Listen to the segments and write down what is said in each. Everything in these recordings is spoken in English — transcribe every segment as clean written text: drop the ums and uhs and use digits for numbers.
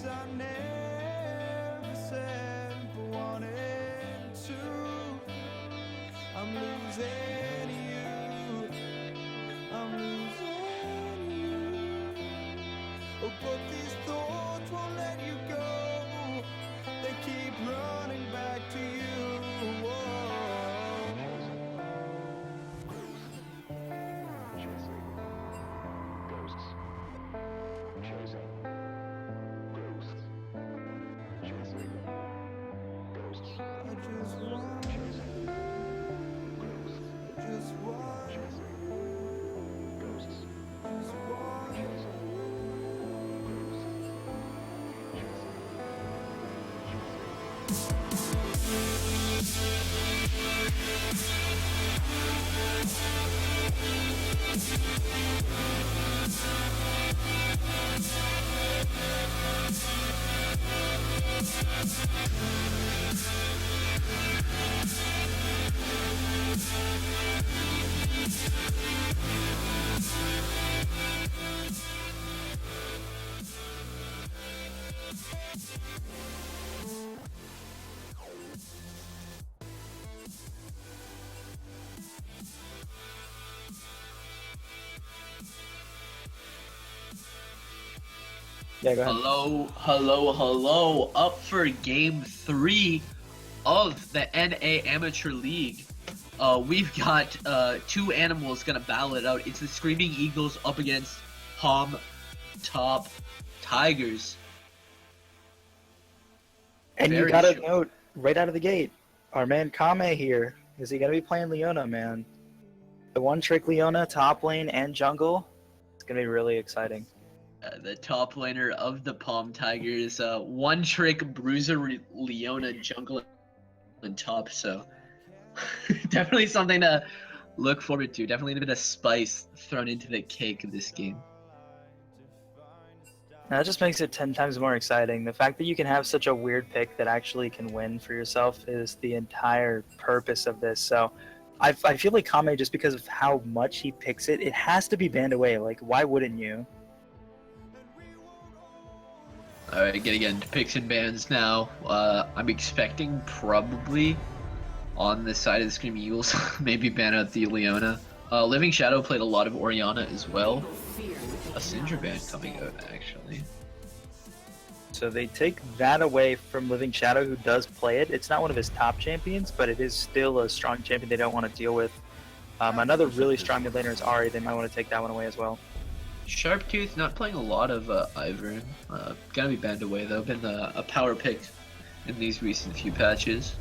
I never said but wanted to. I'm losing you. I'm losing you. Oh, but these thoughts won't let you go. They keep running back to you. Whoa. Chasing ghosts. Chasing ghosts. Chasing ghosts. I just want, Chasing ghosts. just want, Chasing ghosts. just want. Chasing ghosts. Yeah, go ahead. Hello. Up for game 3 of the NA Amateur League. We've got 2 animals gonna battle it out. It's the Screaming Eagles up against Palm Top Tigers. And you Very gotta short. note right out of the gate, our man Kame here, is he gonna be playing Leona, man? The one trick Leona, top lane and jungle. It's gonna be really exciting. The top laner of the Palm Tigers, one trick Bruiser Leona jungle and top, so definitely something to look forward to. Definitely a bit of spice thrown into the cake of this game. And that just makes it 10 times more exciting. The fact that you can have such a weird pick that actually can win for yourself is the entire purpose of this. So I feel like Kame, just because of how much he picks it, it has to be banned away. Like, why wouldn't you? Alright, getting into picks and bans now. I'm expecting probably on the side of the Screaming Eagles, maybe ban out the Leona. Living Shadow played a lot of Orianna as well. A Syndra ban coming out, actually. So they take that away from Living Shadow, who does play it. It's not one of his top champions, but it is still a strong champion they don't want to deal with. Another really strong mid laner is Ahri. They might want to take that one away as well. Sharptooth not playing a lot of Ivern. Gonna be banned away though. Been a power pick in these recent few patches.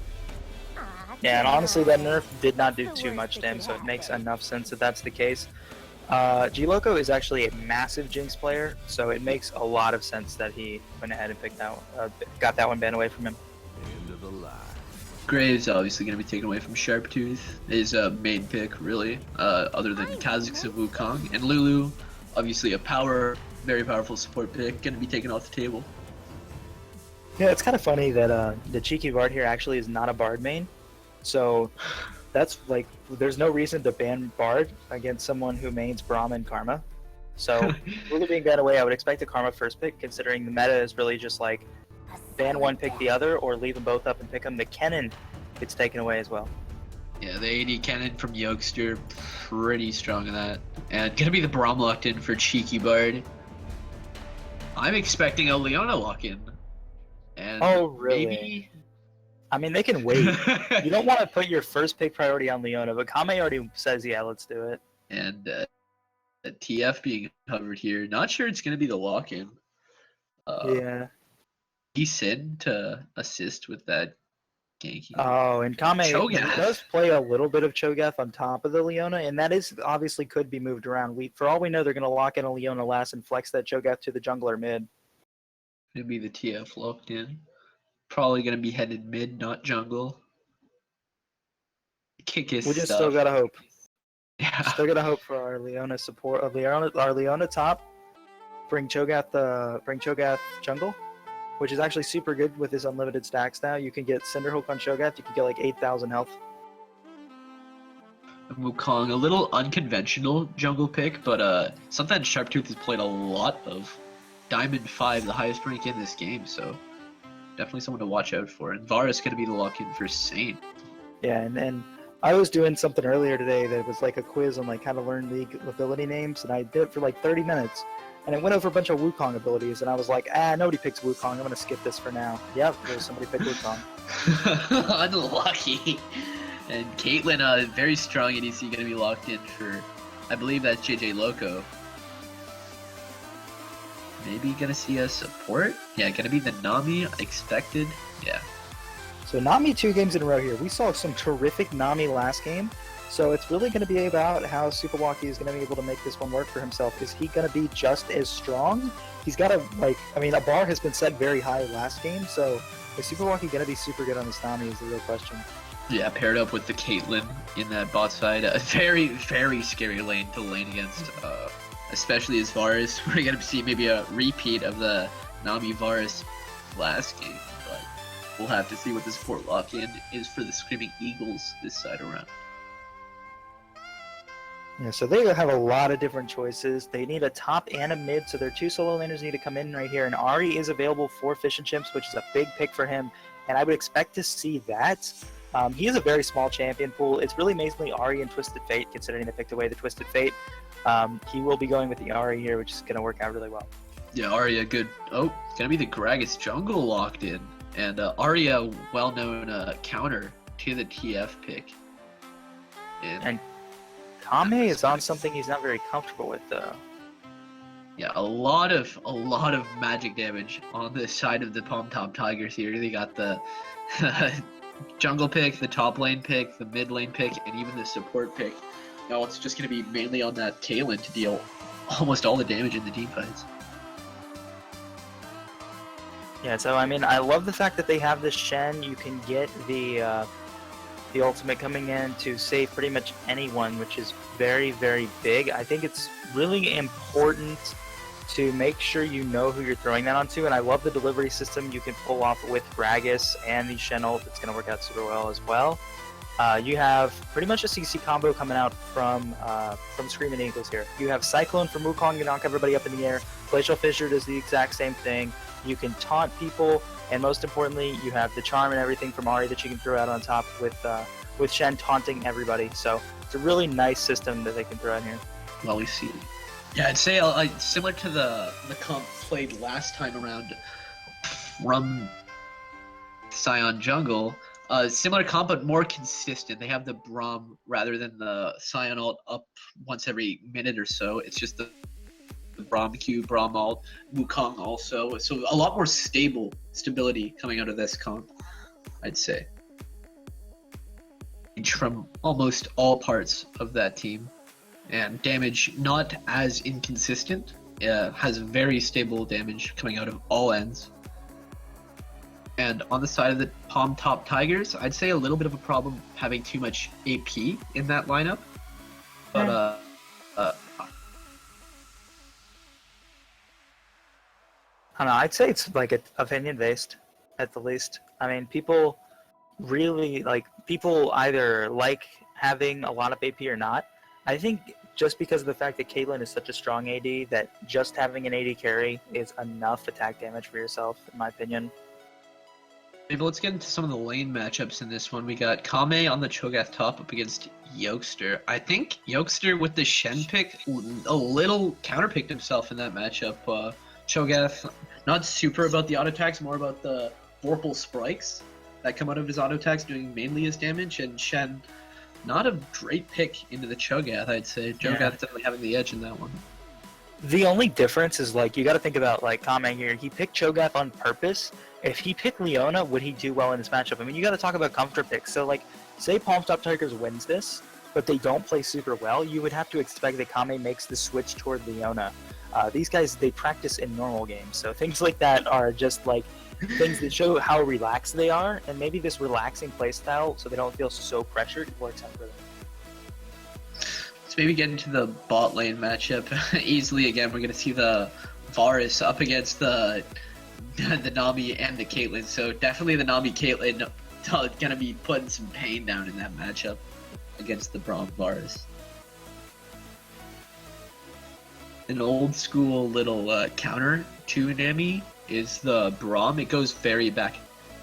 Yeah, and honestly, that nerf did not do too much to him, so it makes enough sense that that's the case. G-Loco is actually a massive Jinx player, so it makes a lot of sense that he went ahead and picked that one, got that one banned away from him. End of the line. Graves obviously gonna be taken away from Sharptooth. His main pick really, other than Kha'Zix and Wukong. And Lulu, obviously a very powerful support pick, gonna be taken off the table. Yeah, it's kind of funny that the cheeky Bard here actually is not a Bard main. So that's like, there's no reason to ban Bard against someone who mains Braum and Karma. So Lulu being banned away, I would expect a Karma first pick, considering the meta is really just like ban one, pick the other, or leave them both up and pick them. The Kennen gets taken away as well. Yeah, the AD Cannon from Yokester, pretty strong in that. And gonna be the Braum locked in for Cheeky Bard. I'm expecting a Leona lock in. And Oh, really? maybe... I mean, they can wait. You don't want to put your first pick priority on Leona, but Kame already says, yeah, let's do it. And the TF being covered here. Not sure it's gonna be the lock in. Yeah. He said to assist with that ganking. Oh, and Kame Cho'Gath. does play a little bit of Cho'Gath on top of the Leona, and that is obviously could be moved around. For all we know, they're going to lock in a Leona last and flex that Cho'Gath to the jungler mid. Gonna be the TF locked in. Probably gonna be headed mid, not jungle. Kick his We just stuff. still got to hope. Yeah. Still got to hope for our Leona support. Our Leona top. Bring Cho'Gath jungle, which is actually super good with his unlimited stacks now. You can get Cinderhook on Cho'Gath. You can get like 8,000 health. Wukong, a little unconventional jungle pick, but something Sharptooth has played a lot of. Diamond 5, the highest rank in this game, so definitely someone to watch out for. And Varus going to be the lock-in for Saint. Yeah, and I was doing something earlier today that was like a quiz on like how to learn League ability names, and I did it for like 30 minutes. And it went over a bunch of Wukong abilities, and I was like, nobody picks Wukong. I'm going to skip this for now. Yep, there's somebody picked Wukong. Unlucky. And Caitlyn, very strong ADC, going to be locked in for, I believe that's JJ Loco. Maybe going to see a support? Yeah, going to be the Nami, expected. Yeah. So Nami 2 games in a row here. We saw some terrific Nami last game. So it's really going to be about how Super Lucky is going to be able to make this one work for himself. Is he going to be just as strong? He's got to, a bar has been set very high last game. So is Super Lucky going to be super good on this Nami is the real question. Yeah, paired up with the Caitlyn in that bot side. A very, very scary lane to lane against, especially as Varus. We're going to see maybe a repeat of the Nami Varus last game. But we'll have to see what the support lock-in is for the Screaming Eagles this side around. Yeah, so they have a lot of different choices. They need a top and a mid, so their two solo laners need to come in right here. And Ari is available for Fish and Chimps, which is a big pick for him. And I would expect to see that. He is a very small champion pool. It's really mainly Ari and Twisted Fate, considering they picked away the Twisted Fate. He will be going with the Ari here, which is going to work out really well. Yeah, Arya, good. Oh, it's going to be the Gragas jungle locked in. And Arya, well-known counter to the TF pick. And Kame is on something he's not very comfortable with, though. Yeah, a lot of magic damage on the side of the Palm Top Tigers here. They got the jungle pick, the top lane pick, the mid lane pick, and even the support pick. Now it's just going to be mainly on that Kaylin to deal almost all the damage in the team fights. Yeah, so I love the fact that they have this Shen. You can get the ultimate coming in to save pretty much anyone, which is very, very big. I think it's really important to make sure you know who you're throwing that onto, and I love the delivery system you can pull off with Gragas and the Shen ult. It's going to work out super well as well. You have pretty much a CC combo coming out from Screaming Eagles here. You have Cyclone from Wukong to knock everybody up in the air. Glacial Fissure does the exact same thing. You can taunt people, and most importantly, you have the charm and everything from Ari that you can throw out on top with Shen taunting everybody. So it's a really nice system that they can throw in here. Well, we see. Yeah, I'd say similar to the comp played last time around from Scion Jungle. Similar comp, but more consistent. They have the Braum rather than the Scion ult up once every minute or so. It's just the Braum Q, Braum ult, Wukong also. So a lot more stability coming out of this comp, I'd say. From almost all parts of that team. And damage not as inconsistent. Has very stable damage coming out of all ends. And on the side of the Palm Top Tigers, I'd say a little bit of a problem having too much AP in that lineup. But I don't know, I'd say it's like opinion based at the least. I mean, people either like having a lot of AP or not. I think just because of the fact that Caitlyn is such a strong AD, that just having an AD carry is enough attack damage for yourself, in my opinion. Maybe let's get into some of the lane matchups in this one. We got Kame on the Cho'Gath top up against Yokester. I think Yokester with the Shen pick a little counterpicked himself in that matchup. Cho'Gath not super about the auto attacks, more about the Vorpal spikes that come out of his auto attacks doing mainly his damage, and Shen not a great pick into the Cho'Gath, I'd say. Cho'Gath definitely having the edge in that one. The only difference is, you got to think about, Kame here. He picked Cho'Gath on purpose. If he picked Leona, would he do well in this matchup? I mean, you got to talk about comfort picks. So, say Palm Top Tigers wins this, but they don't play super well, you would have to expect that Kame makes the switch toward Leona. These guys, they practice in normal games. So things like that are just, things that show how relaxed they are, and maybe this relaxing playstyle, so they don't feel so pressured, works out for them. Let's maybe get into the bot lane matchup. Easily again, we're going to see the Varus up against the Nami and the Caitlyn. So definitely the Nami Caitlyn going to be putting some pain down in that matchup against the Braum Varus. An old school little counter to Nami is the Braum. It goes very back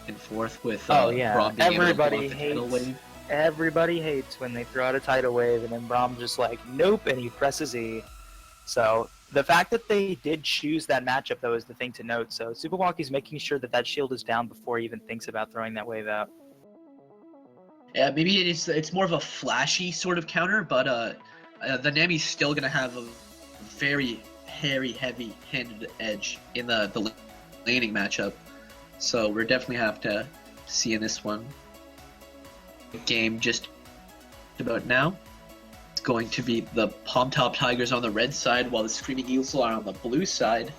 and forth with Oh yeah, Braum being able to everybody block the tidal hates. wave. Everybody hates when they throw out a tidal wave and then Braum just like nope, and he presses E. So the fact that they did choose that matchup though is the thing to note. So Superwalkie's making sure that that shield is down before he even thinks about throwing that wave out. Yeah, maybe it's more of a flashy sort of counter, but the Nami's still gonna have a very heavy-handed edge in the laning matchup. So we're definitely have to see in this one. Game just about now. It's going to be the Palm Top Tigers on the red side, while the Screaming Eagles are on the blue side.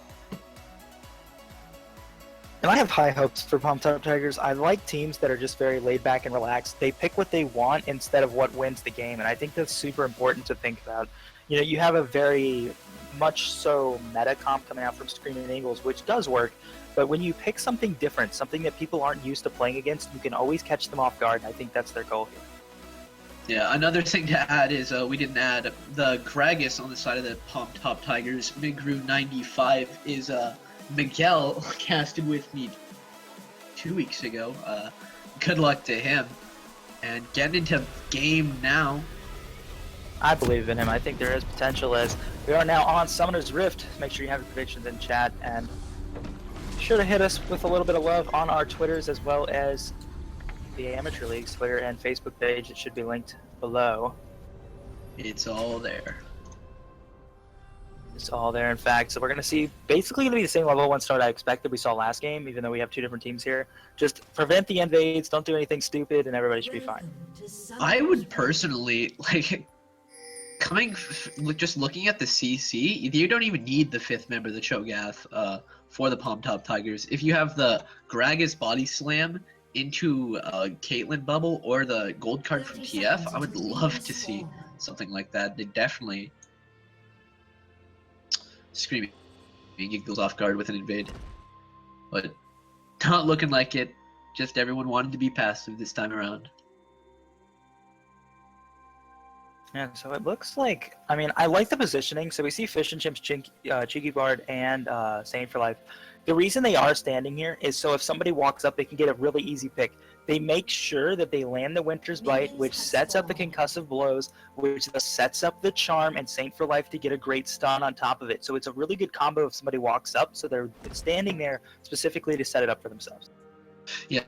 And I have high hopes for Palm Top Tigers. I like teams that are just very laid back and relaxed. They pick what they want instead of what wins the game, and I think that's super important to think about. You know, you have a very much so meta comp coming out from Screaming Eagles, which does work, but when you pick something different, something that people aren't used to playing against, you can always catch them off guard, and I think that's their goal here. Yeah, another thing to add is we didn't add the Gragas on the side of the Palm Top Tigers. Migru 95 is Miguel casted with me 2 weeks ago. Good luck to him. And getting into game now. I believe in him. I think there is potential as we are now on Summoner's Rift. Make sure you have your predictions in chat and be sure to hit us with a little bit of love on our Twitters as well as the Amateur League's Twitter and Facebook page. It should be linked below. It's all there. It's all there, in fact. So we're going to see basically going to be the same level 1 start I expected we saw last game, even though we have 2 different teams here. Just prevent the invades, don't do anything stupid, and everybody should be fine. I would personally, like, just looking at the CC, you don't even need the 5th member of the Cho'Gath for the Palm Top Tigers. If you have the Gragas Body Slam into Caitlyn Bubble or the gold card from TF, I would love to see something like that. They definitely Screaming Eagles off guard with an invade, but not looking like it. Just everyone wanted to be passive this time around. Yeah, so it looks like, I mean, I like the positioning. So we see Fish and Chimp's Cheeky Bard and Saint for Life. The reason they are standing here is so if somebody walks up, they can get a really easy pick. They make sure that they land the Winter's Bite, which sets up the concussive blows, which sets up the charm, and Saint for Life to get a great stun on top of it. So it's a really good combo if somebody walks up, so they're standing there specifically to set it up for themselves. Yeah,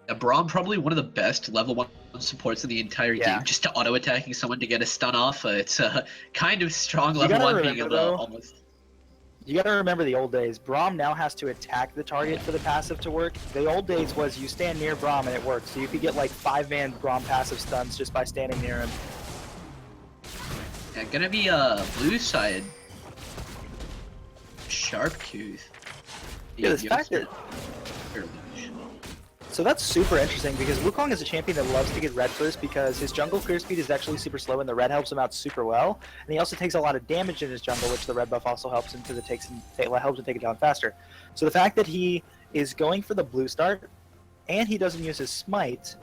Braum probably one of the best level 1 supports in the entire game, just to auto-attacking someone to get a stun off. It's a kind of strong level 1 being able to almost... You gotta remember the old days. Braum now has to attack the target for the passive to work. The old days was you stand near Braum and it works. So you could get like 5-man Braum passive stuns just by standing near him. Yeah, gonna be blue side. Sharp Tooth. Yeah, the fact that... So that's super interesting because Wukong is a champion that loves to get red first because his jungle clear speed is actually super slow and the red helps him out super well. And he also takes a lot of damage in his jungle, which the red buff also helps him because it helps him take it down faster. So the fact that he is going for the blue start and he doesn't use his smite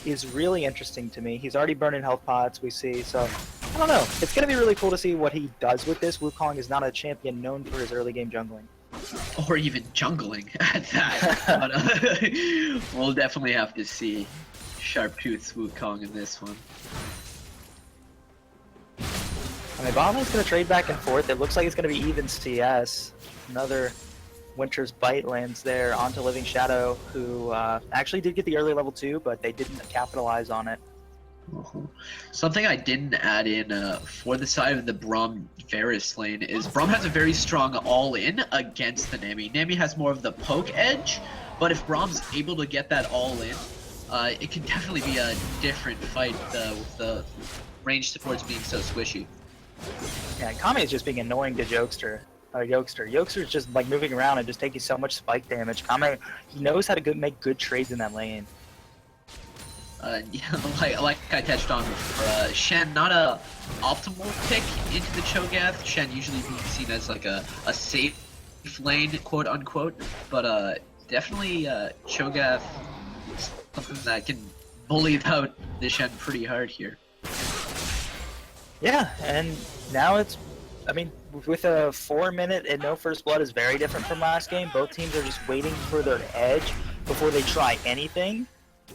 is really interesting to me. He's already burning health pots, we see. So I don't know. It's going to be really cool to see what he does with this. Wukong is not a champion known for his early game jungling. Or even jungling at that. But, we'll definitely have to see Sharptooth's Wukong in this one. I mean, Bomber's going to trade back and forth. It looks like it's going to be even CS. Another Winter's Bite lands there onto Living Shadow, who actually did get the early level 2, but they didn't capitalize on it. Something I didn't add in for the side of the Braum Varus lane is Braum has a very strong all-in against the Nami. Nami has more of the poke edge, but if Braum's able to get that all-in, it can definitely be a different fight with the range supports being so squishy. Yeah, Kame is just being annoying to Yokester. Yokester's just like moving around and just taking so much spike damage. Kame, he knows how to make good trades in that lane. Yeah, like I touched on before, Shen, not a optimal pick into the Cho'Gath. Shen usually being seen as like a safe lane, quote unquote, but definitely Cho'Gath, something that can bully out the Shen pretty hard here. Yeah, and now it's, I mean, with a 4-minute and no first blood is very different from last game. Both teams are just waiting for their edge before they try anything.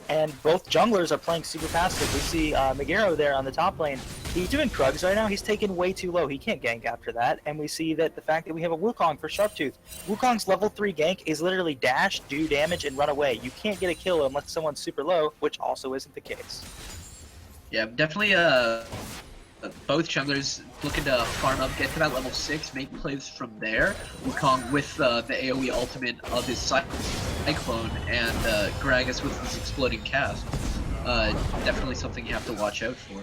And both junglers are playing super passive. We see Meguro there on the top lane. He's doing Krugs right now. He's taken way too low. He can't gank after that. And we see that the fact that we have a Wukong for Sharptooth. Wukong's level 3 gank is literally dash, do damage, and run away. You can't get a kill unless someone's super low, which also isn't the case. Yeah, definitely both junglers looking to farm up, get to that level 6, make plays from there. Wukong with the AoE ultimate of his Cyclone, and Gragas with his exploding cast. Definitely something you have to watch out for.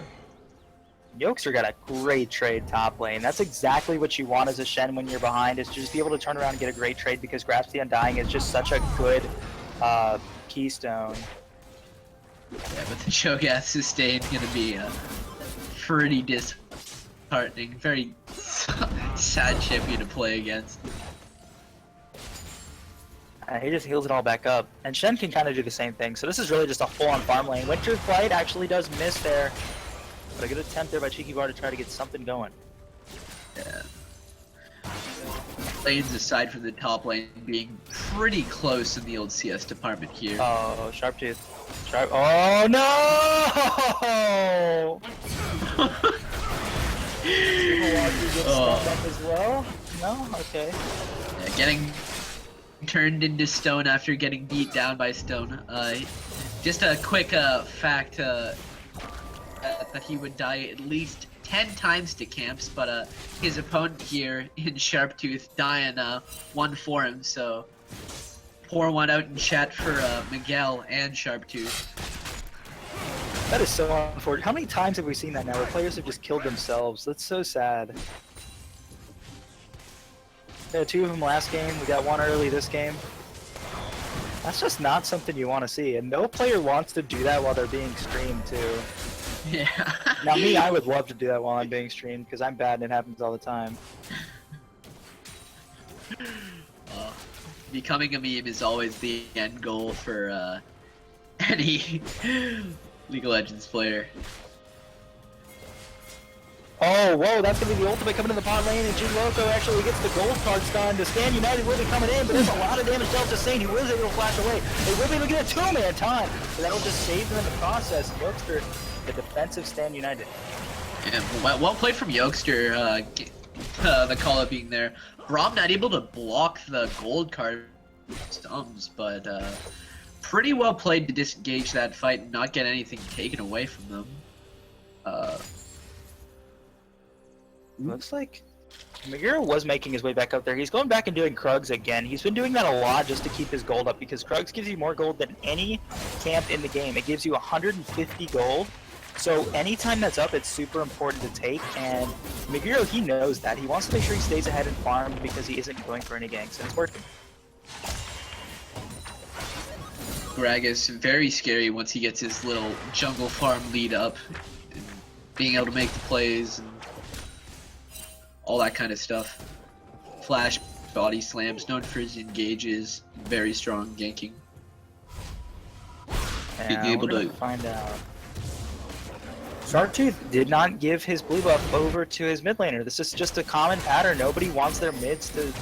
Yokester got a great trade top lane. That's exactly what you want as a Shen when you're behind, is to just be able to turn around and get a great trade, because Grasp the Undying is just such a good keystone. Yeah, but the Cho'Gath sustain gonna be pretty disheartening. Very sad champion to play against. He just heals it all back up. And Shen can kind of do the same thing. So this is really just a full-on farm lane. Winter Flight actually does miss there. But a good attempt there by Cheeky Bar to try to get something going. Yeah. Lanes aside from the top lane being pretty close in the old CS department here. Oh, Sharptooth. Oh no! Up as well? No? Okay. Yeah, getting turned into stone after getting beat down by stone. Just a quick fact that he would die at least 10 times to camps, but his opponent here in Sharptooth dying one for him, so pour one out in chat for Miguel and Sharptooth. That is so unfortunate. How many times have we seen that now, where players have just killed themselves? That's so sad. Yeah, 2 of them last game, we got 1 early this game. That's just not something you want to see, and no player wants to do that while they're being streamed too. Yeah. Now me, I would love to do that while I'm being streamed, because I'm bad and it happens all the time. Becoming a meme is always the end goal for any League of Legends player. Oh, whoa, that's going to be the ultimate coming in the bot lane, and Jin Loco actually gets the gold card stun. The Stan United will be coming in, but there's a lot of damage dealt to Saint, who is able to flash away. They will be able to get a 2-man time, but that'll just save them in the process. Yokester, the defensive Stan United. Yeah, well played from Yokester, the call-up being there. Braum not able to block the gold card stuns, but pretty well played to disengage that fight and not get anything taken away from them. Looks like Meguro was making his way back up there. He's going back and doing Krugs again. He's been doing that a lot just to keep his gold up, because Krugs gives you more gold than any camp in the game. It gives you 150 gold. So anytime that's up, it's super important to take, and Meguro, he knows that. He wants to make sure he stays ahead and farm because he isn't going for any ganks, and it's working. Gragas, very scary once he gets his little jungle farm lead up, and being able to make the plays and all that kind of stuff. Flash body slams, known for his engages, very strong ganking. Yeah, Being able we're to gonna find out. Sharptooth did not give his blue buff over to his mid laner. This is just a common pattern. Nobody wants their mids to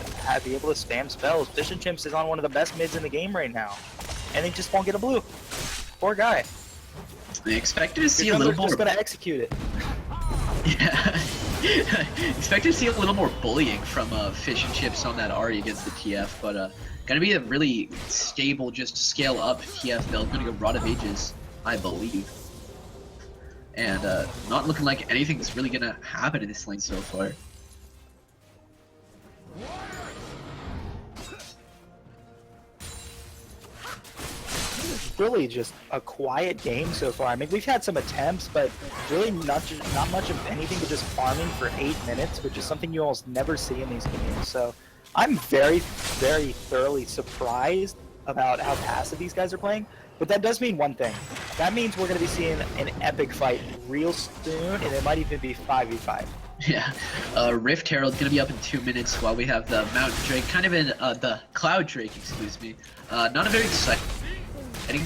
be able to spam spells. Fish and Chimps is on one of the best mids in the game right now, and they just won't get a blue. Poor guy. I expected to see a Your little jungler's more. just gonna execute it. Yeah. Expected to see a little more bullying from Fish and Chips on that Ahri against the TF, but gonna be a really stable, just scale up TF build. Gonna go Rod of Ages, I believe. And not looking like anything's really gonna happen in this lane so far. It's really just a quiet game so far. I mean, we've had some attempts, but really not much of anything but just farming for 8 minutes, which is something you almost never see in these games. So I'm very, very thoroughly surprised about how passive these guys are playing. But that does mean one thing. That means we're going to be seeing an epic fight real soon, and it might even be 5v5. Yeah, Rift Herald's gonna be up in 2 minutes while we have the Mountain Drake, kind of in the Cloud Drake, excuse me. Not a very exciting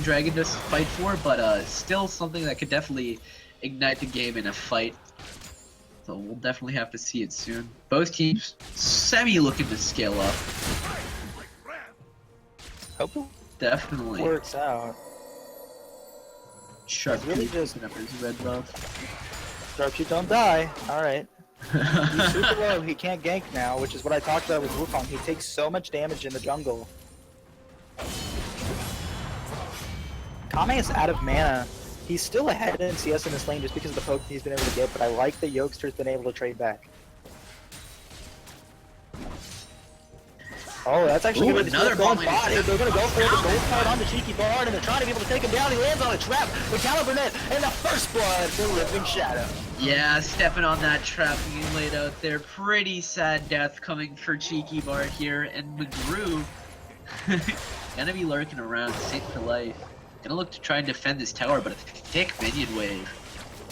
dragon to fight for, but still something that could definitely ignite the game in a fight. though. We'll definitely have to see it soon. Both teams semi-looking to scale up. Hope it Definitely. works out. Sharp really really just- picking up his red buff. Sharpshoot don't die. Alright. He's super low, he can't gank now, which is what I talked about with Wukong. He takes so much damage in the jungle. Kame is out of mana. He's still ahead in CS in this lane just because of the poke he's been able to get, but I like that Yokester's been able to trade back. Oh, that's actually Ooh, going to be another going bot lane. bot. They're going to go for the gold card on the cheeky bard, and they're trying to be able to take him down. He lands on a trap. The Caliber net, and the first blood for Living Shadow. Yeah, stepping on that trap being laid out there. Pretty sad death coming for Cheeky Bard here, and McGrew gonna be lurking around, safe for life. Gonna look to try and defend this tower, but a thick minion wave.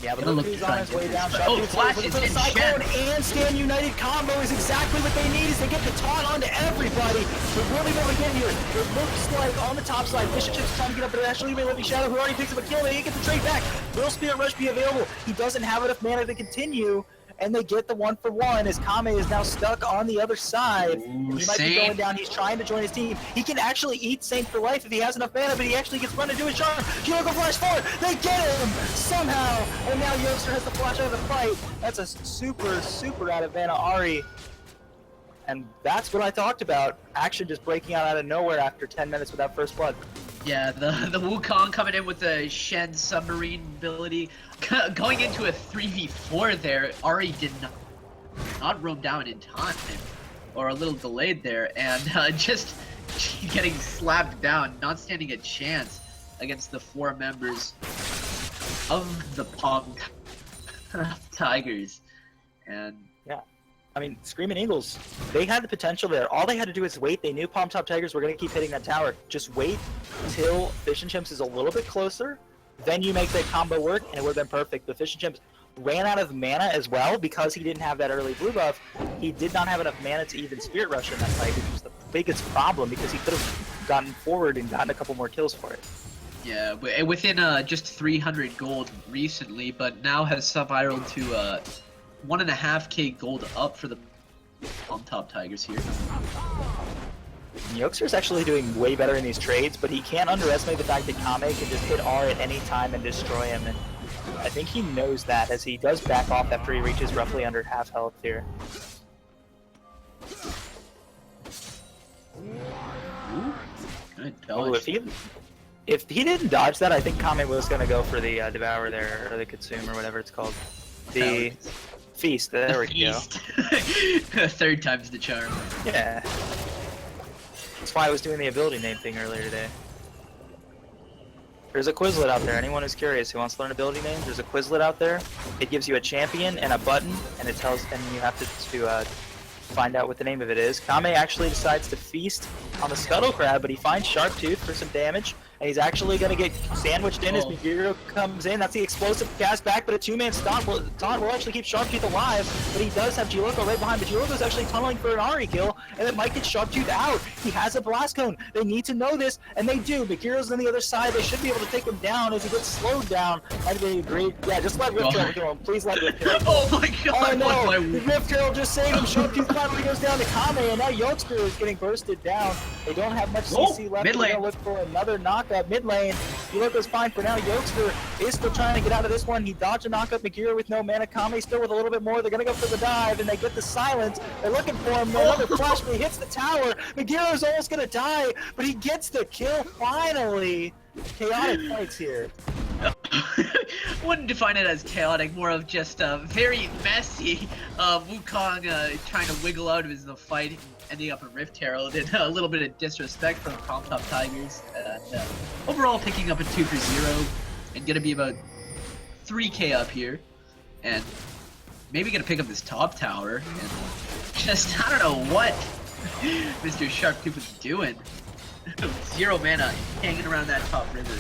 Yeah, but Gonna look look who's to try on and his way get down. this. Shot Oh, dude's Flash looking is for the in Cyclone Shen. and Stand United combo is exactly what they need as they get the taunt onto everybody. But really what we get here, it looks like on the top side, Fish and Chips trying to get up, but actually Living Shadow, who already picks up a kill, they get the trade back. Will Spirit Rush be available? He doesn't have enough mana to continue, and they get the 1-for-1 as Kame is now stuck on the other side. Ooh, He might be Saint. going down, he's trying to join his team. He can actually eat Saint for life if he has enough mana, but he actually gets run into his charm. Kyoko flash forward, they get him somehow, and now Youngster has to flash out of the fight. That's a super out of mana Ari. And that's what I talked about. Action just breaking out of nowhere after 10 minutes without first blood. Yeah, the Wukong coming in with the Shen submarine ability. Going into a 3v4 there, Ari did not roam down in time, or a little delayed there, and just getting slapped down, not standing a chance against the 4 members of the Palm Tigers. And I mean, Screaming Eagles, they had the potential there. All they had to do is wait. They knew Palm Top Tigers were going to keep hitting that tower. Just wait till Fish and Chimps is a little bit closer. Then you make that combo work, and it would have been perfect. But Fish and Chimps ran out of mana as well because he didn't have that early blue buff. He did not have enough mana to even Spirit Rush in that fight, which was the biggest problem because he could have gotten forward and gotten a couple more kills for it. yeah, within just 300 gold recently, but now has spiraled to 1.5k gold up for the on top Tigers here. Yokester's actually doing way better in these trades, but he can't underestimate the fact that Kame can just hit R at any time and destroy him, and I think he knows that as he does back off after he reaches roughly under half health here. Ooh, good Oh, dodge. if he didn't dodge that, I think Kame was going to go for the Devour there, or the Consume, or whatever it's called. The Feast, there we go. Feast. Third time's the charm. Yeah. That's why I was doing the ability name thing earlier today. There's a Quizlet out there. Anyone who's curious who wants to learn ability names, there's a Quizlet out there. It gives you a champion and a button, and it tells, and you have to find out what the name of it is. Kame actually decides to feast on the Scuttle Crab, but he finds Sharptooth for some damage, and he's actually going to get sandwiched in as Meguro comes in. That's the explosive cast back, but a 2-man taunt will actually keep Sharptooth alive, but he does have Giloco right behind, but Giloco's actually tunneling for an Ari kill, and it might get Sharptooth out. He has a Blast Cone. They need to know this, and they do. Megiro's on the other side. They should be able to take him down as he gets slowed down. That'd be great. Yeah, just let Riptail kill him. Please let Riptail kill him. Oh my god! Oh no! what The my- Riptail just saved him. Sharptooth finally goes down to Kame, and now Youngster is getting bursted down. They don't have much CC left. mid They're lane. gonna look for another knockup mid lane. Yuloko's fine for now. Youngster is still trying to get out of this one. He dodged a knockup. Meguro with no mana. Kame still with a little bit more. They're gonna go for the dive, and they get the silence. They're looking for him. Another flash, but he hits the tower. Megiro's almost gonna die, but he gets the kill finally. Chaotic fights here. Wouldn't define it as chaotic, more of just very messy. Wukong trying to wiggle out of the fight, ending up in Rift Herald, and a little bit of disrespect from Palm Top Tigers. And overall picking up a 2-for-0, and gonna be about 3k up here, and maybe gonna pick up this top tower, and just, I don't know what Mr. Sharptooth was doing. 0 mana, hanging around that top river,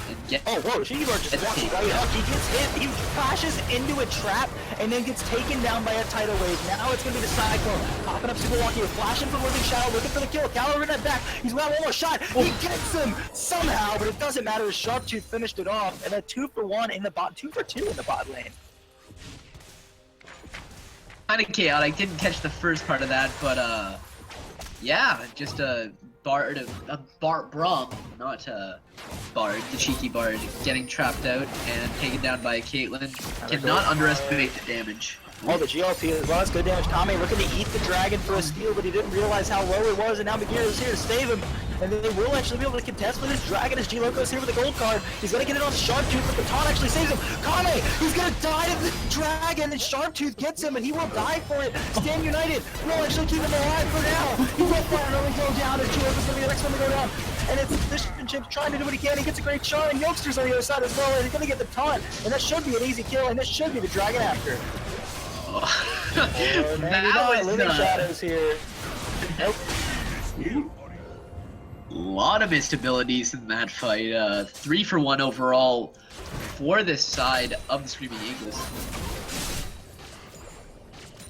and get. Oh, whoa, Shigibor just walks right up. He gets hit, he flashes into a trap, and then gets taken down by a tidal wave. Now it's going to be the Cyclone. Popping up Super Walkie, flashing for Living Shadow, looking for the kill. Caliber net back. He's got one more shot. He gets him somehow, but it doesn't matter. Sharptooth finished it off, and a 2-for-1 in the bot, 2-for-2 in the bot lane. kind of chaotic. Didn't catch the first part of that, but yeah, just a Bard, Bart Brum, not Bard, the cheeky Bard, getting trapped out and taken down by Caitlyn. Cannot underestimate the damage. Oh, the GLP as well. That's good damage. Kame looking to eat the dragon for a steal, but he didn't realize how low it was, and now Megiro is here to save him. And they will actually be able to contest with this dragon as G-Loco is here with the gold card. He's gonna get it on Sharptooth, but the taunt actually saves him. Kame, he's gonna die to the dragon, and Sharptooth gets him, and he will die for it. Stand United will actually keep him alive for now. He let that early go down, and G-Loco's gonna be the next one to go down. And it's Fish and Chips trying to do what he can. He gets a great shot, and Yokester's on the other side as well, and he's gonna get the taunt. And that should be an easy kill, and this should be the dragon after. That was Living Shadows here. Nope. A lot of missed abilities in that fight. 3 for 1 overall for this side of the Screaming Eagles.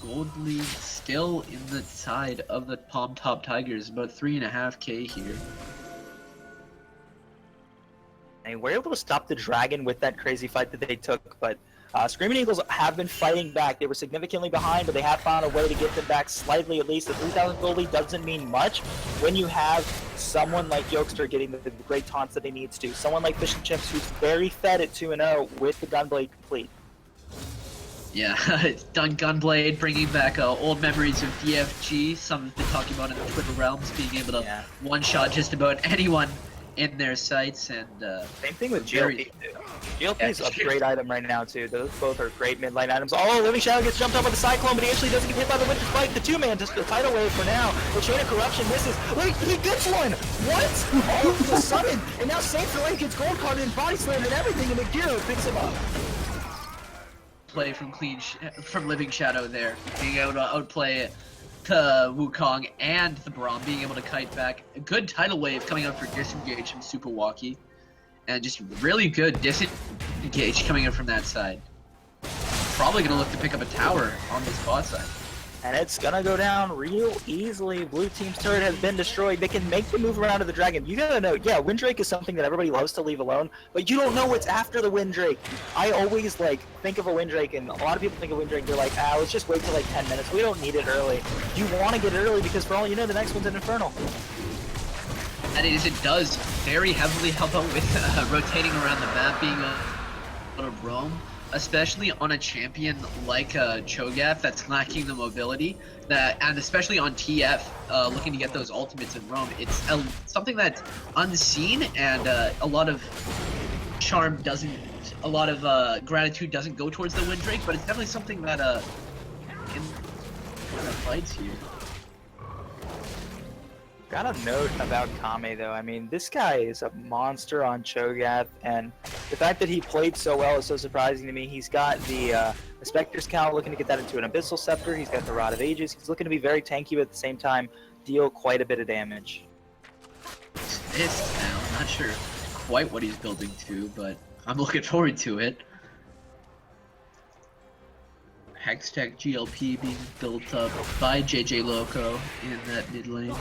Gold lead still in the side of the Palm Top Tigers, about 3.5k here. And we're able to stop the dragon with that crazy fight that they took, but Screaming Eagles have been fighting back. They were significantly behind, but they have found a way to get them back slightly at least. The 3,000 gold lead doesn't mean much when you have someone like Yokester getting the great taunts that he needs to. Someone like Fish and Chips who's very fed at 2-0 with the Gunblade complete. Yeah, it's done Gunblade, bringing back old memories of DFG. Some have been talking about in the Twitter realms, being able to one-shot just about anyone in their sights, and same thing with GLP. GLP is a great item right now too. Those both are great mid lane items. Oh, Living Shadow gets jumped up with the Cyclone, but he actually doesn't get hit by the Winter Spike. The two-man just the tidal wave for now. The Chain of Corruption misses. Wait, he gets one. What? All of a sudden, and now Saint Lane gets gold carded and body slammed and everything, and Megiro picks him up. Play from Living Shadow there, being able to outplay the Wukong and the Braum, being able to kite back. A good tidal wave coming out for disengage from Super Walkie, and just really good disengage coming in from that side. Probably gonna look to pick up a tower on this bot side. And it's gonna go down real easily. Blue team's turret has been destroyed. They can make the move around to the dragon. You gotta know, yeah, Windrake is something that everybody loves to leave alone, but you don't know what's after the Windrake. I always think of a Windrake, and a lot of people think of Windrake, they're like, let's just wait till like 10 minutes. We don't need it early. You want to get it early because for all you know, the next one's an Infernal. That is, it does very heavily help out with rotating around the map, being able to roam. Especially on a champion like Cho'Gath that's lacking the mobility, and especially on TF, looking to get those ultimates in roam, it's something that's unseen, and a lot of charm doesn't, a lot of gratitude doesn't go towards the Windrake, but it's definitely something that in the fights here. Got a note about Kame though. I mean, this guy is a monster on Cho'Gath, and the fact that he played so well is so surprising to me. He's got the Spectre's Count, looking to get that into an Abyssal Scepter. He's got the Rod of Ages. He's looking to be very tanky, but at the same time, deal quite a bit of damage. This now, I'm not sure quite what he's building to, but I'm looking forward to it. Hextech GLP being built up by JJ Loco in that mid lane.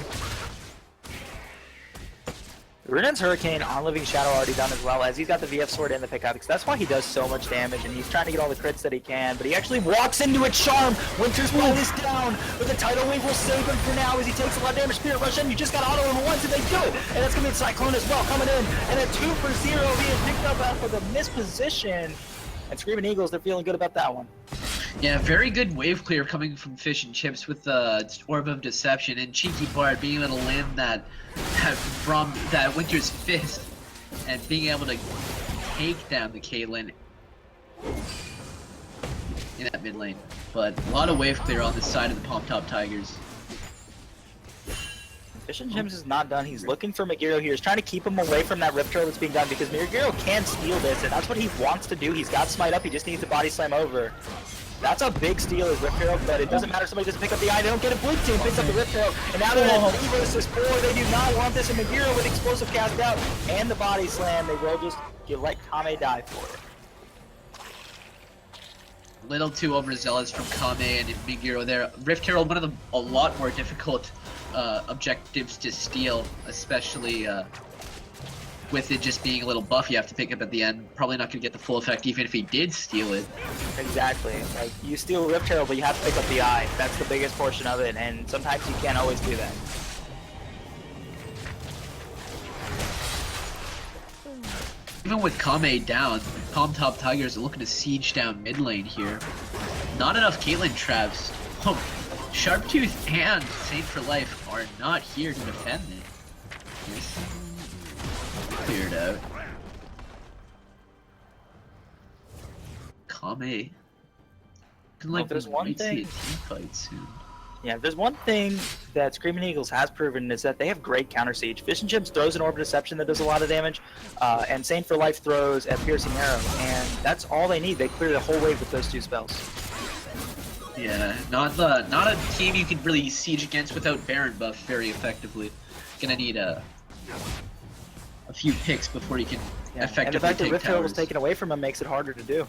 Runen's Hurricane on Living Shadow already done as well, as he's got the VF Sword and the pickup, because that's why he does so much damage, and he's trying to get all the crits that he can, but he actually walks into a charm. Winter's Bite is down, but the Tidal Wave will save him for now as he takes a lot of damage. Spirit Rush in, you just got auto him once and they do it, and that's going to be the Cyclone as well coming in, and a 2 for 0 being picked up after the misposition, and Screaming Eagles, they're feeling good about that one. Yeah, very good wave clear coming from Fish and Chips with the Orb of Deception, and Cheeky Bard being able to land that from that Winter's Fist and being able to take down the Caitlyn in that mid lane. But a lot of wave clear on this side of the Palm Top Tigers. Fish and Chips is not done. He's looking for Megiro here. He's trying to keep him away from that Rip Trail that's being done because Megiro can steal this, and that's what he wants to do. He's got Smite up. He just needs to body slam over. That's a big steal as Rip Trail, but it doesn't matter. Somebody doesn't pick up the eye. They don't get a blue team. Picks up the Rip Trail, and now they're at 3 versus 4. They do not want this, and Megiro with explosive cast out and the body slam. They will just let Kame die for it. Little too overzealous from Kame and Megiro there. Rift Herald, one of a lot more difficult objectives to steal, especially with it just being a little buff you have to pick up at the end. Probably not going to get the full effect even if he did steal it. Exactly. Like, you steal Rift Herald, but you have to pick up the eye. That's the biggest portion of it, and sometimes you can't always do that. Even with Kame down, Palm Top Tigers are looking to siege down mid lane here. Not enough Caitlyn traps. Oh, Sharptooth and Saint for Life are not here to defend it. Cleared out. Kame. Well, there's one might see a thing- team fight soon. Yeah, there's one thing that Screaming Eagles has proven is that they have great counter siege. Fish and Chips throws an Orb of Deception that does a lot of damage, and Saint for Life throws a Piercing Arrow, and that's all they need. They clear the whole wave with those two spells. Yeah, not a team you can really siege against without Baron buff very effectively. Gonna need a few picks before you can Yeah. And the effectively fact that take Rift Herald was towers. taken away from him makes it harder to do.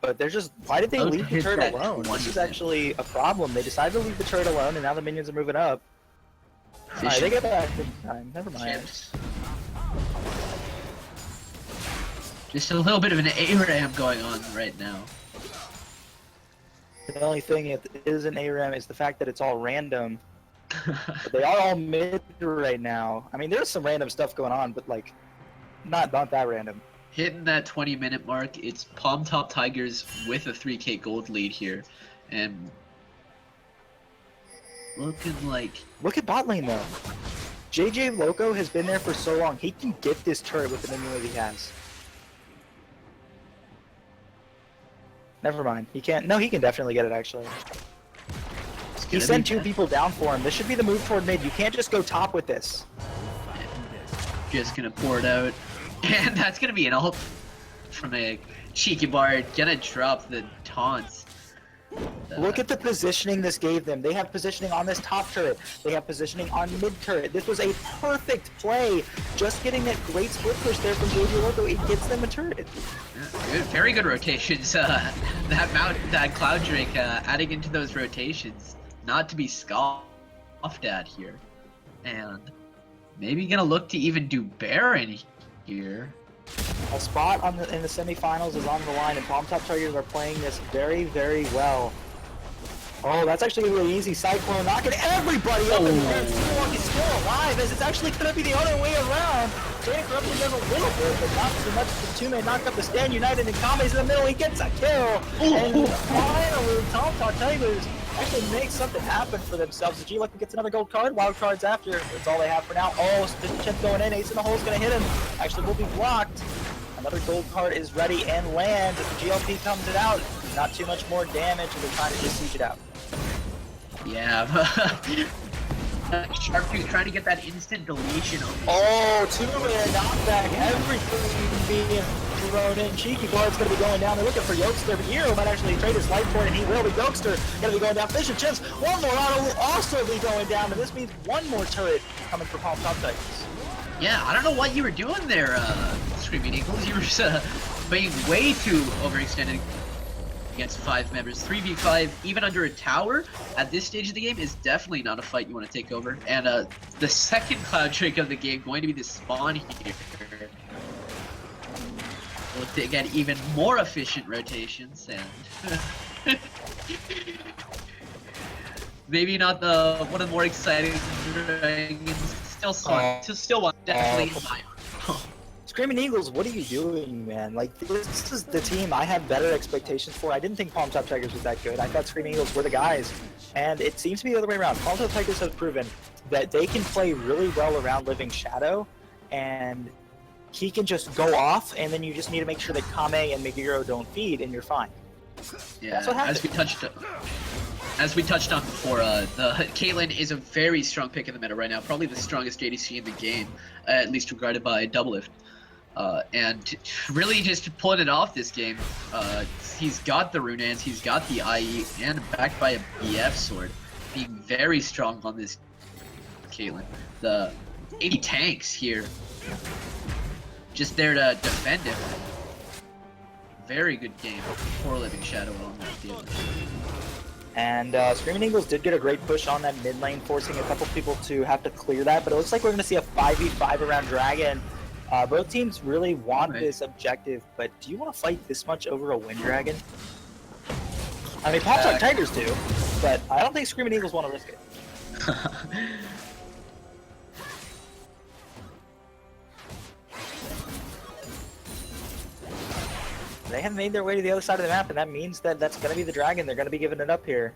But they're just, why did they Oh, leave the hit turret that alone? This 20 is actually a problem. They decided to leave the turret alone, and now the minions are moving up. Alright, Fish they and get back in time. Never mind. Chips. Just a little bit of an ARAM going on right now. The only thing it isn't ARAM is the fact that it's all random. But they are all mid right now. I mean, there's some random stuff going on, but like, not that random. Hitting that 20-minute mark, it's Palm Top Tigers with a 3k gold lead here. And looking like... Look at bot lane though. JJ Loco has been there for so long. He can get this turret with the minion wave he has. Never mind. He can't. No, he can definitely get it actually. it's He gonna sent be two bad. people down for him. This should be the move toward mid. You can't just go top with this. Just gonna pour it out. And that's gonna be an ult from a cheeky bard. Gonna drop the taunts. Look at the positioning this gave them. They have positioning on this top turret. They have positioning on mid turret. This was a perfect play. Just getting that great split push there from JJ Loco, it gets them a turret. Good, very good rotations. That Cloud Drake adding into those rotations, not to be scoffed at here, and maybe gonna look to even do Baron here. A spot on in the semifinals is on the line, and Palm Top Tigers are playing this very, very well. Oh, that's actually really easy. Cyclone knocking everybody up, and Seawalk is still alive, as it's actually going to be the other way around. Jay corrupted them a little bit, but not too much. The two-man knocked up the Stand United, and Kame's in the middle. He gets a kill. And finally, Palm Top Tigers actually make something happen for themselves. The G-Lucky gets another gold card. Wild cards after. That's all they have for now. Oh, Chip going in. Ace in the hole is going to hit him. Actually, will be blocked. Another gold card is ready and lands. If the GLP comes it out, not too much more damage, and they're trying to just siege it out. Yeah, Sharptooth trying to get that instant deletion on the Oh, two-man knockback. Everything being thrown in. Cheeky Bard's going to be going down. They're looking for Yokester, but Hero might actually trade his life for it, and he will. But Yokester going to be going down. Fish and Chips, one more auto will also be going down, and this means one more turret coming for Palm Top Tigers. Yeah, I don't know what you were doing there, Screaming Eagles. You were being way too overextended against 5 members. 3v5, even under a tower, at this stage of the game, is definitely not a fight you want to take over. And the second Cloud Trick of the game going to be the spawn here. Look to get even more efficient rotations, and maybe not the one of the more exciting dragons. Still one, definitely higher. Screaming Eagles, what are you doing, man? Like, this is the team I had better expectations for. I didn't think Palm Top Tigers was that good. I thought Screaming Eagles were the guys. And it seems to be the other way around. Palm Top Tigers has proven that they can play really well around Living Shadow, and he can just go off, and then you just need to make sure that Kame and Meguro don't feed, and you're fine. Yeah, That's what happened. as we touched on before, the Caitlyn is a very strong pick in the meta right now, probably the strongest ADC in the game, at least regarded by Doublelift. And really just pulling it off this game, he's got the Runans, he's got the IE, and backed by a BF sword, being very strong on this Caitlyn. The 80 tanks here, just there to defend him. Very good game for Living Shadow on that field. And Screaming Eagles did get a great push on that mid lane, forcing a couple people to have to clear that. But it looks like we're going to see a 5v5 around Dragon. Both teams really want this objective, but do you want to fight this much over a Wind Dragon? I mean, Pop Talk Tigers do, but I don't think Screaming Eagles want to risk it. They have made their way to the other side of the map, and that means that that's going to be the Dragon. They're going to be giving it up here.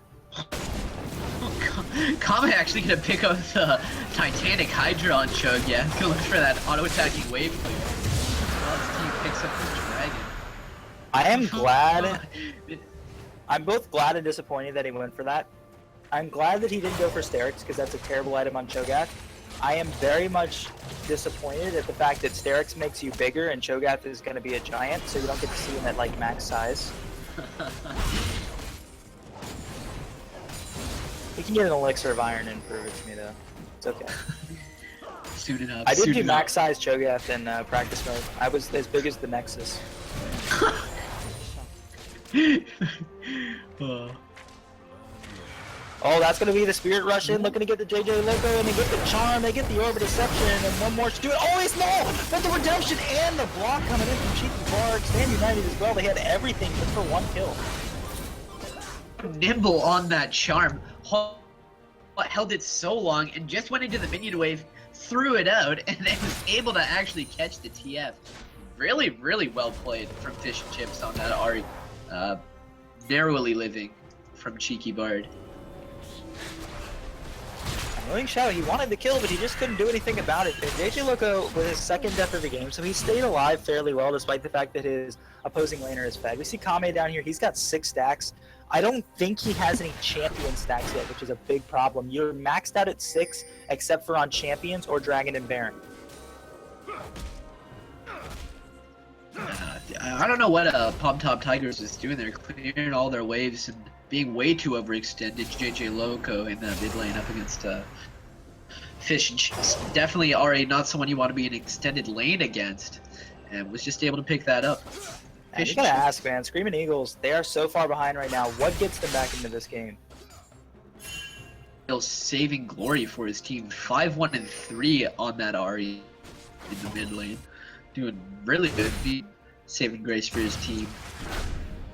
Kame actually gonna pick up the Titanic Hydra on Chug, yeah. Gonna look for that auto-attacking wave clear. Well, his team picks up the Dragon. I am glad. I'm both glad and disappointed that he went for that. I'm glad that he didn't go for Sterix, because that's a terrible item on Cho'Gath. I am very much disappointed at the fact that Sterix makes you bigger and Cho'Gath is going to be a giant, so you don't get to see him at like max size. You can get an elixir of iron and prove it to me though. It's okay. Soon enough. I did soon do enough. max size Cho'Gath in practice mode. I was as big as the Nexus. Oh, that's gonna be the Spirit Rush in, looking to get the JJ Loco, and they get the Charm, they get the Orb of Deception, and one more to do it. Oh, it's no! But the Redemption and the block coming in from Cheeky Bark, Stand United as well. They had everything just for one kill. Nimble on that charm. Held it so long and just went into the minion wave, threw it out, and then was able to actually catch the TF. Really, really well played from Fish and Chips on that Ari. Narrowly living from Cheeky Bard. Annoying Shadow, he wanted the kill, but he just couldn't do anything about it. JJ Loco was his second death of the game, so he stayed alive fairly well despite the fact that his opposing laner is fed. We see Kame down here, he's got 6 stacks. I don't think he has any champion stacks yet, which is a big problem. You're maxed out at 6, except for on champions or Dragon and Baron. I don't know what Pom Top Tigers is doing there, clearing all their waves and being way too overextended. JJ Loco in the mid lane up against Fish and Chips. Definitely already not someone you want to be an extended lane against, and was just able to pick that up. And you gotta ask, man, Screaming Eagles, they are so far behind right now. What gets them back into this game? Saving glory for his team. 5-1-3 on that Ari in the mid lane. Doing really good. Saving grace for his team.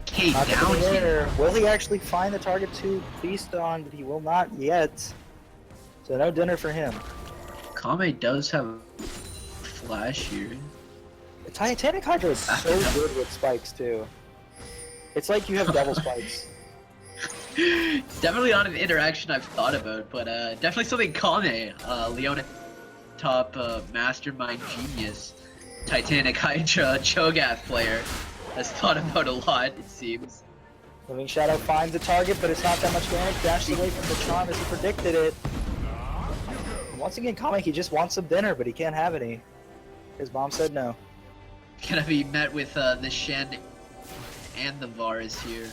K down here. Will he actually find the target to feast on? But he will not yet. So no dinner for him. Kame does have a flash here. The Titanic Hydra is so good with spikes too. It's like you have double spikes. Definitely not an interaction I've thought about, but definitely something Kame, Leona top mastermind genius, Titanic Hydra Cho'Gath player, has thought about a lot, it seems. Living Shadow finds the target, but it's not that much damage. Dashed away from the charm as he predicted it. And once again, Kame, he just wants some dinner, but he can't have any. His mom said no. Gonna be met with the Shen and the Varus here.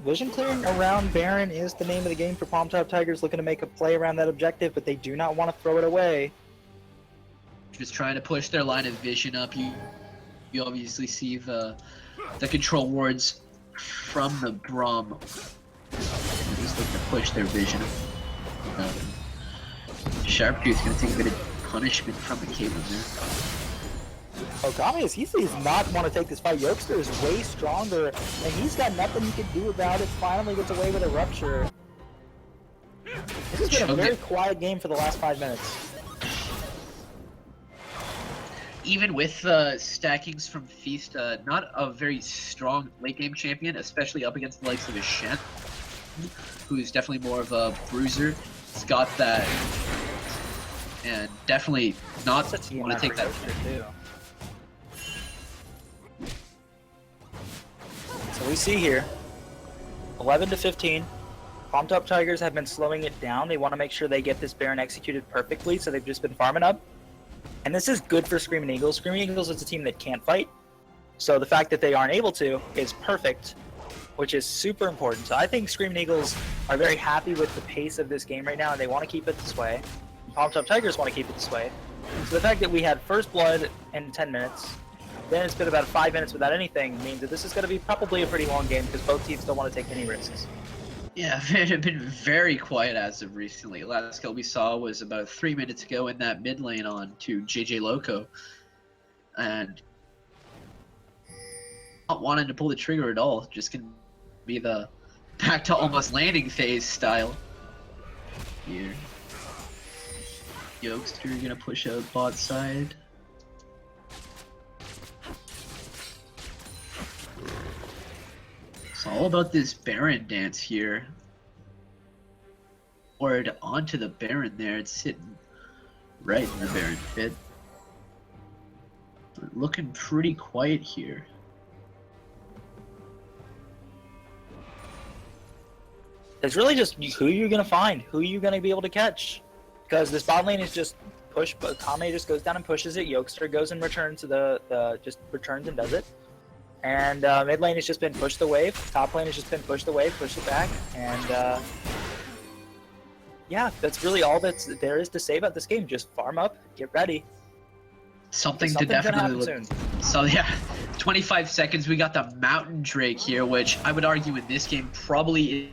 Vision clearing around Baron is the name of the game for Palm Top Tigers, looking to make a play around that objective, but they do not want to throw it away. Just trying to push their line of vision up. You obviously see the control wards from the Braum. Just looking to push their vision. Sharptooth's gonna take a bit of punishment from the Caitlyn there. Okami he does not want to take this fight. Yokester is way stronger, and he's got nothing he can do about it. Finally gets away with a rupture. This has been a very quiet game for the last 5 minutes. Even with stackings from Feast, not a very strong late game champion, especially up against the likes of a Shen, who's definitely more of a bruiser. He's got that, and definitely not want to take that. So we see here, 11 to 15. Palm Top Tigers have been slowing it down. They want to make sure they get this Baron executed perfectly, so they've just been farming up. And this is good for Screaming Eagles. Screaming Eagles is a team that can't fight, so the fact that they aren't able to is perfect, which is super important. So I think Screaming Eagles are very happy with the pace of this game right now, and they want to keep it this way. Palm Top Tigers want to keep it this way. So the fact that we had first blood in 10 minutes, then it's been about 5 minutes without anything, means that this is going to be probably a pretty long game because both teams don't want to take any risks. Yeah, it had been very quiet as of recently. Last kill we saw was about 3 minutes ago in that mid lane on to JJ Loco. And not wanting to pull the trigger at all, just gonna be the back to almost landing phase style. Here. Yokester gonna push out bot side. It's all about this Baron dance here. Ward onto the Baron there, it's sitting right in the Baron pit. Looking pretty quiet here. It's really just who you're going to find, who you're going to be able to catch. Because this bot lane is just push, but Kame just goes down and pushes it. Yokester goes and returns to just returns and does it. And mid lane has just been push the wave. Top lane has just been push the wave, push it back. And yeah, that's really all there is to say about this game. Just farm up, get ready. Something to definitely look. Soon. So yeah, 25 seconds. We got the Mountain Drake here, which I would argue in this game probably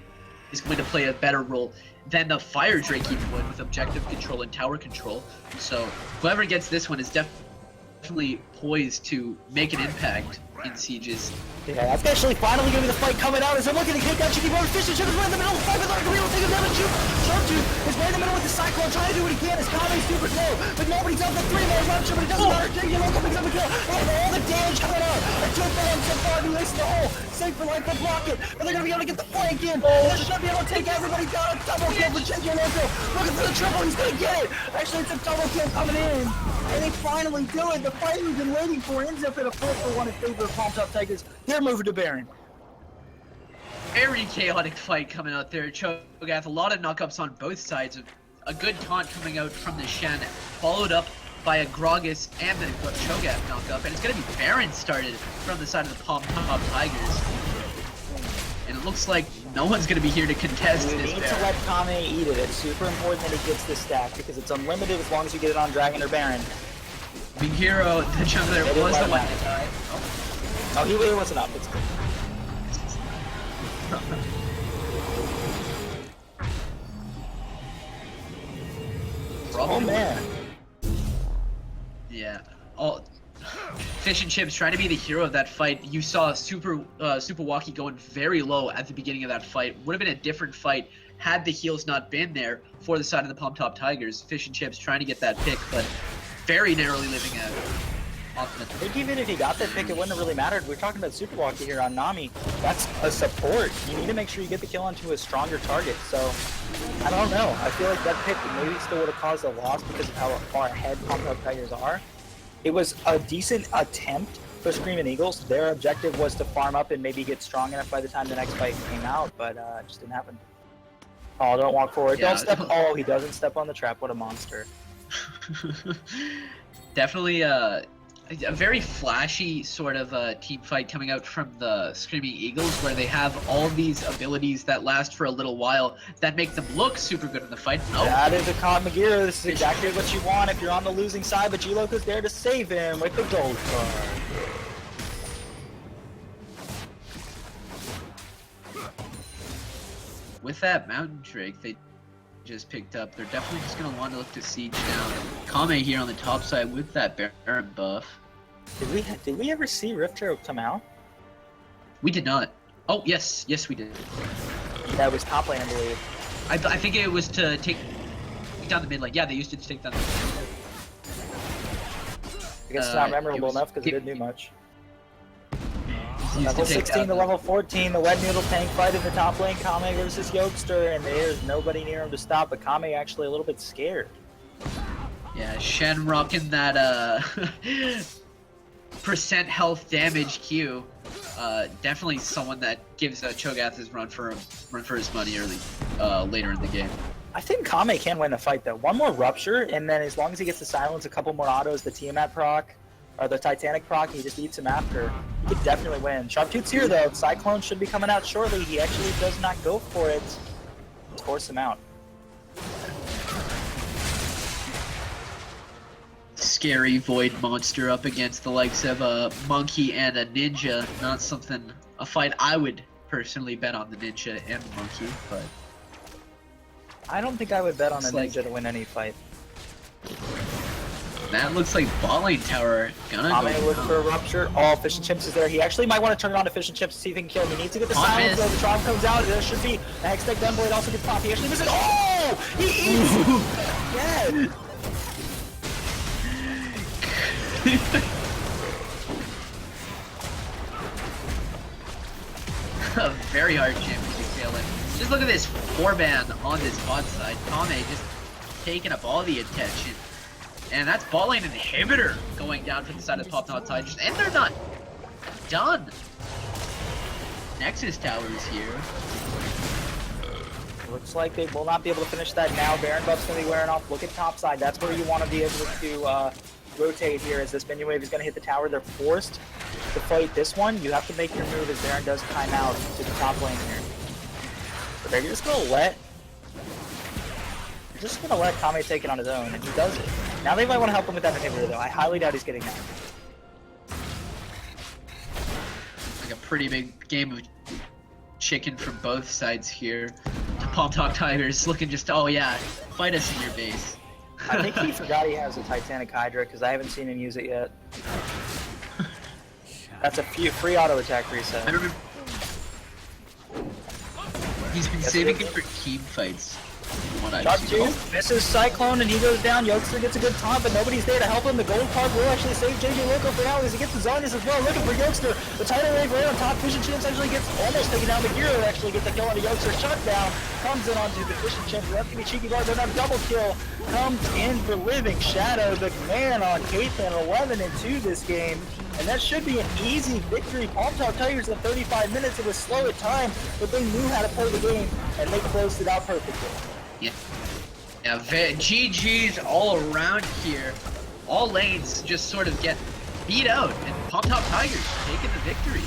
is going to play a better role than the Fire Drake even would with objective control and tower control. So whoever gets this one is definitely poised to make an impact in sieges. Yeah, that's actually finally going to be the fight coming out as they're looking to kick out Cheeky Boy. Fisher is right in the middle of the fight, but they're going to be able to take him down and shoot. Sharptooth is right in the middle with the Cyclone, trying to do what he can as Kame's super slow, but nobody's up the 3-man rupture, but it doesn't matter. Cheeky Loco picks up a kill, and all the damage coming out. And 2 for 1 so far, he makes the hole. Safe for life, but block it, but they're going to be able to get the flank in. They're just going to be able to take everybody down. A double kill for Cheeky Loco. Looking for the triple, he's going to get it. Actually, it's a double kill coming in. And they finally do it. The fight we've been waiting for ends up in a 4-for-1 in favor of Palm Top Tigers. They're moving to Baron. Very chaotic fight coming out there. Cho'Gath, a lot of knockups on both sides. A good taunt coming out from the Shen, followed up by a Gragas and the Cho'Gath knockup. And it's going to be Baron started from the side of the Palm Top Tigers. And it looks like no one's going to be here to contest We this need Baron. to let Kame eat it. It's super important that he gets this stack because it's unlimited as long as you get it on Dragon or Baron. Big Hero, the jungler, It is was the right one now. that died. Oh, he wasn't up. It's good. Oh, man. Yeah. Oh, Fish and Chips trying to be the hero of that fight. You saw Super Walkie going very low at the beginning of that fight. Would have been a different fight had the heals not been there for the side of the Palm Top Tigers. Fish and Chips trying to get that pick, but very narrowly living out. I think even if he got that pick, it wouldn't have really mattered. We're talking about Super Walkie here on Nami. That's a support. You need to make sure you get the kill onto a stronger target. So, I don't know. I feel like that pick maybe still would have caused a loss because of how far ahead Palm Top Tigers are. It was a decent attempt for Screaming Eagles. Their objective was to farm up and maybe get strong enough by the time the next fight came out, but it just didn't happen. Oh, don't walk forward. Yeah. Don't step. Oh, he doesn't step on the trap. What a monster. Definitely a very flashy sort of team fight coming out from the Screaming Eagles, where they have all these abilities that last for a little while that make them look super good in the fight. Oh, That is a Khan Magira. This is exactly what you want if you're on the losing side, but G-Loco's there to save him with the gold card. with that Mountain Drake they just picked up, they're definitely just going to want to look to siege down Kame here on the top side with that Baron buff. Did we ever see Rift Arrow come out? We did not. Oh, yes, we did. That was top lane, I believe. I think it was to take down the mid lane. Yeah, they used it to take down the mid lane. I guess it's not it memorable was- enough because it didn't do much. Used Level to take 16 to down level 14, the Wet Noodle tank fight in the top lane, Kame versus Yokester, and there's nobody near him to stop, but Kame actually a little bit scared. Yeah, Shen rocking that percent health damage Q. Definitely someone that gives Cho'Gath his run for his money later in the game. I think Kame can win the fight though. One more Rupture, and then as long as he gets the silence, a couple more autos, the Tiamat proc, or the Titanic proc, he just eats him after. He could definitely win. Sharptooth's here though. Cyclone should be coming out shortly. He actually does not go for it. Let's force him out. scary void monster up against the likes of a monkey and a ninja. Not a fight I would personally bet on the ninja and the monkey, but I don't think I would bet on a It's like- ninja to win any fight. that looks like bot lane tower gonna I'm go gonna look down. for a rupture. Oh, Fish and Chips is there. He actually might want to turn around to Fish and Chips to see if he can kill him. He needs to get the On silence miss. though. The Tron comes out. There should be a Hextech Gunblade also gets popped. He actually misses. Oh! He eats! Dead! A very hard championship feeling. Just look at this 4-ban on this bot side. Kame just taking up all the attention. And that's bot lane inhibitor going down from the side of the Pop-Not Tigers. And they're not done. Nexus Tower is here. Looks like they will not be able to finish that now. Baron buff's gonna be wearing off. Look at top side. That's where you want to be able to rotate here as this minion wave is gonna hit the tower. They're forced to fight this one. You have to make your move as Baron does time out to the top lane here. But they're just gonna let Kame take it on his own, and he does it. Now they might want to help him with that inhibitor though. I highly doubt he's getting that. Like a pretty big game of chicken from both sides here. Palm Talk Tigers looking just, oh yeah, fight us in your base. I think he forgot he has a Titanic Hydra because I haven't seen him use it yet. That's a free auto attack reset. I remember he's been Yes, saving it it is. for team fights. from What I've Shot seen. two, misses Cyclone, and he goes down. Yokester gets a good taunt, but nobody's there to help him. The gold card will actually save JJ Loco for now as he gets the Zarnias as well. Looking for Yokester. The title wave right on top. Vision Chimps actually gets almost taken down. The Hero actually gets the kill on the Yokester. Shutdown comes in onto the Vision Chimps. That's going to be Cheeky Bar. They're not double kill. Comes in for Living Shadow. The man on Caitlyn 11-2 this game. And that should be an easy victory. Palm Top Tigers in 35 minutes. It was slow at time, but they knew how to play the game, and they closed it out perfectly. Yeah. Yeah, GG's all around here. All lanes just sort of get beat out, and Palm Top Tigers taking the victory.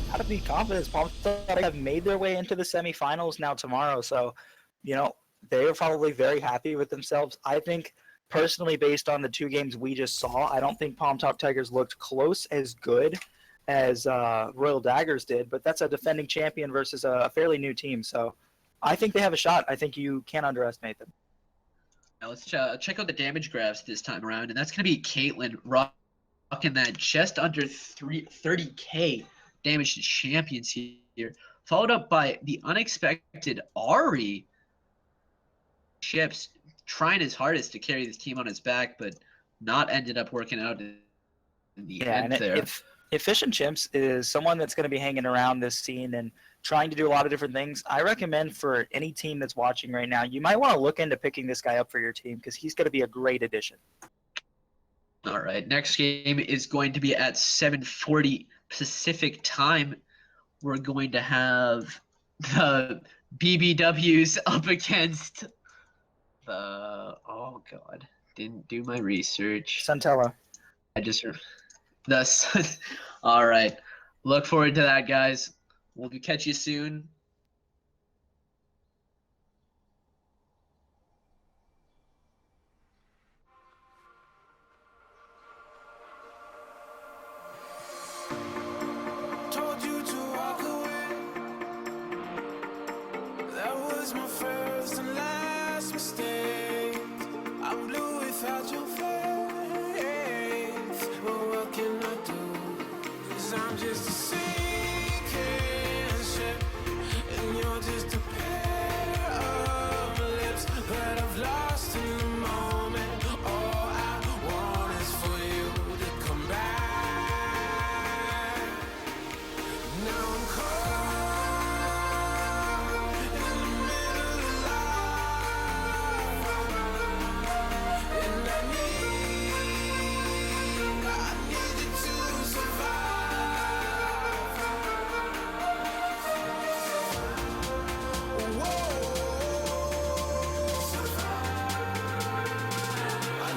How to be confident. Palm Top have made their way into the semifinals now tomorrow, so you know they are probably very happy with themselves. I think personally, based on the two games we just saw, I don't think Palm Top Tigers looked close as good as Royal Daggers did, but that's a defending champion versus a fairly new team, so I think they have a shot. I think you can't underestimate them. Now let's check out the damage graphs this time around, and that's going to be Caitlyn rocking that just under 30k damage to champions here, followed up by the unexpected Ari. Chips trying his hardest to carry this team on his back, but not ended up working out in the end and there. if Fish and Chimps is someone that's going to be hanging around this scene and trying to do a lot of different things, I recommend for any team that's watching right now, you might want to look into picking this guy up for your team because he's going to be a great addition. All right, next game is going to be at 7:40 Pacific time. We're going to have the BBWs up against the, oh god, didn't do my research. Santella. I just all right. Look forward to that, guys. We'll catch you soon.